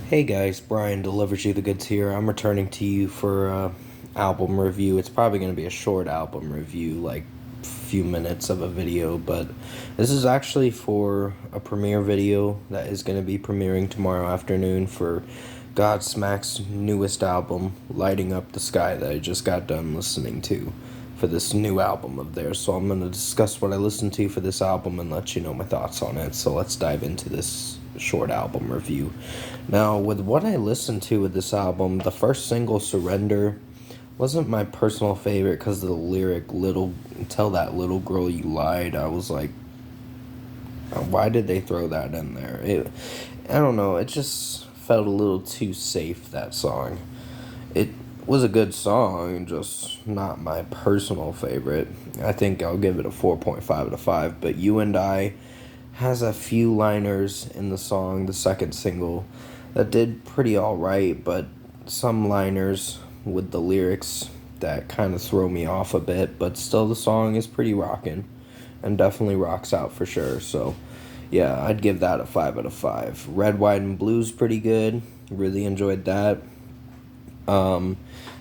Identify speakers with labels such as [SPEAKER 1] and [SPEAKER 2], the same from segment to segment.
[SPEAKER 1] Hey guys, Brian delivers you the goods here. I'm returning to you for album review. It's probably going to be a short album review, like a few minutes of a video, but this is actually for a premiere video that is going to be premiering tomorrow afternoon for Godsmack's newest album, Lighting Up the Sky, that I just got done listening to for this new album of theirs. So I'm going to discuss what I listened to for this album and let you know my thoughts on it. So let's dive into this short album review. Now, with what I listened to with this album, the first single, Surrender, wasn't my personal favorite because of the lyric, "Little, tell that little girl you lied." I was like, why did they throw that in there? I don't know, it just felt a little too safe, that song. It was a good song, just not my personal favorite. I think I'll give it a 4.5 out of 5, but You and I has a few liners in the song, the second single, that did pretty alright, but some liners with the lyrics that kind of throw me off a bit, but still the song is pretty rockin' and definitely rocks out for sure. So yeah, I'd give that a 5 out of 5. Red, White, and Blue's pretty good. Really enjoyed that. Then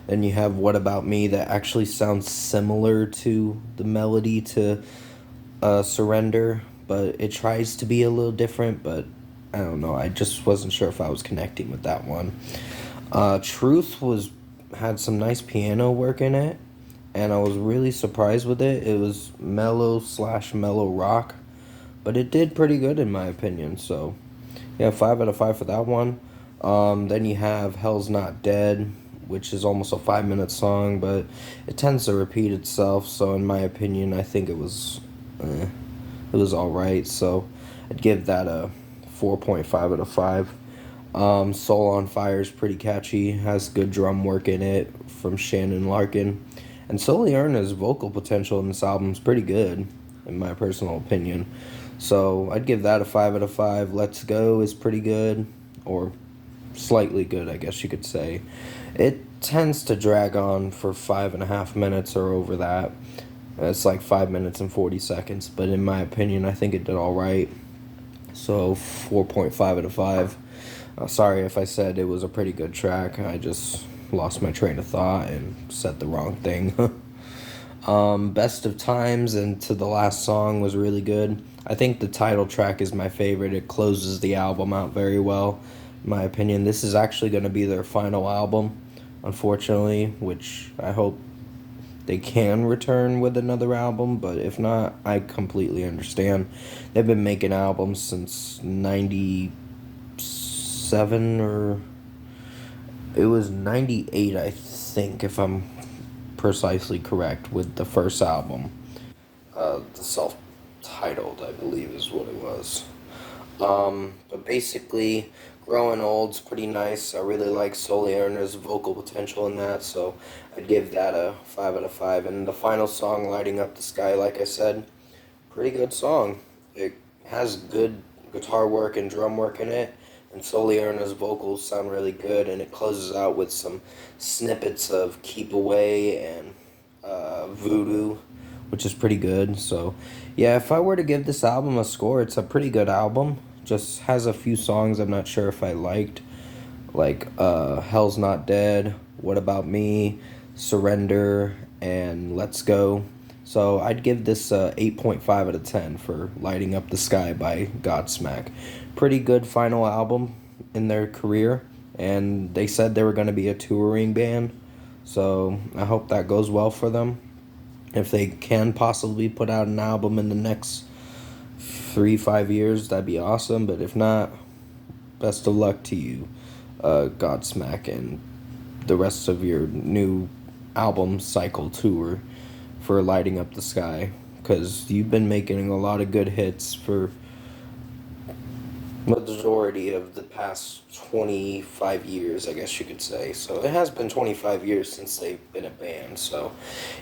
[SPEAKER 1] you have What About Me, that actually sounds similar to the melody to Surrender, but it tries to be a little different, but I don't know. I just wasn't sure if I was connecting with that one. Truth had some nice piano work in it, and I was really surprised with it. It was mellow rock, but it did pretty good in my opinion. So yeah, 5 out of 5 for that one. Then you have Hell's Not Dead, which is almost a 5 minute song, but it tends to repeat itself. So in my opinion, I think it was all right. So I'd give that a 4.5 out of 5. Soul on Fire is pretty catchy, has good drum work in it from Shannon Larkin. And Sully Erna's vocal potential in this album is pretty good, in my personal opinion. So I'd give that a 5 out of 5. Let's Go is pretty good, or slightly good, I guess you could say. It tends to drag on for 5.5 minutes or over that. It's like 5 minutes and 40 seconds, but in my opinion, I think it did all right. So 4.5 out of 5. Sorry if I said it was a pretty good track. I just lost my train of thought and said the wrong thing. Best of Times and To the Last Song was really good. I think the title track is my favorite. It closes the album out very well, in my opinion. This is actually going to be their final album, unfortunately, which I hope they can return with another album, but if not, I completely understand. They've been making albums since 97, or it was 98, I think, if I'm precisely correct, with the first album. The self-titled, I believe, is what it was. But basically, Growing Old's pretty nice. I really like Sully Erna's vocal potential in that, so I'd give that a 5 out of 5. And the final song, Lighting Up the Sky, like I said, pretty good song. It has good guitar work and drum work in it, and Sully Erna's vocals sound really good, and it closes out with some snippets of Keep Away and Voodoo, which is pretty good. So yeah, if I were to give this album a score, it's a pretty good album. Just has a few songs I'm not sure if I liked, like Hell's Not Dead, What About Me, Surrender, and Let's Go. So I'd give this 8.5 out of 10 for Lighting Up the Sky by Godsmack. Pretty good final album in their career, and they said they were going to be a touring band, so I hope that goes well for them. If they can possibly put out an album in the next 3-5 years, that'd be awesome. But if not, best of luck to you, Godsmack, and the rest of your new album cycle tour for Lighting Up the Sky, because you've been making a lot of good hits for majority of the past 25 years, I guess you could say. So it has been 25 years since they've been a band. So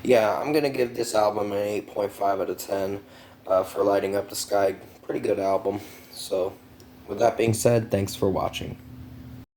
[SPEAKER 1] yeah, I'm gonna give this album an 8.5 out of 10 for Lighting Up the Sky. Pretty good album. So with that being said, thanks for watching.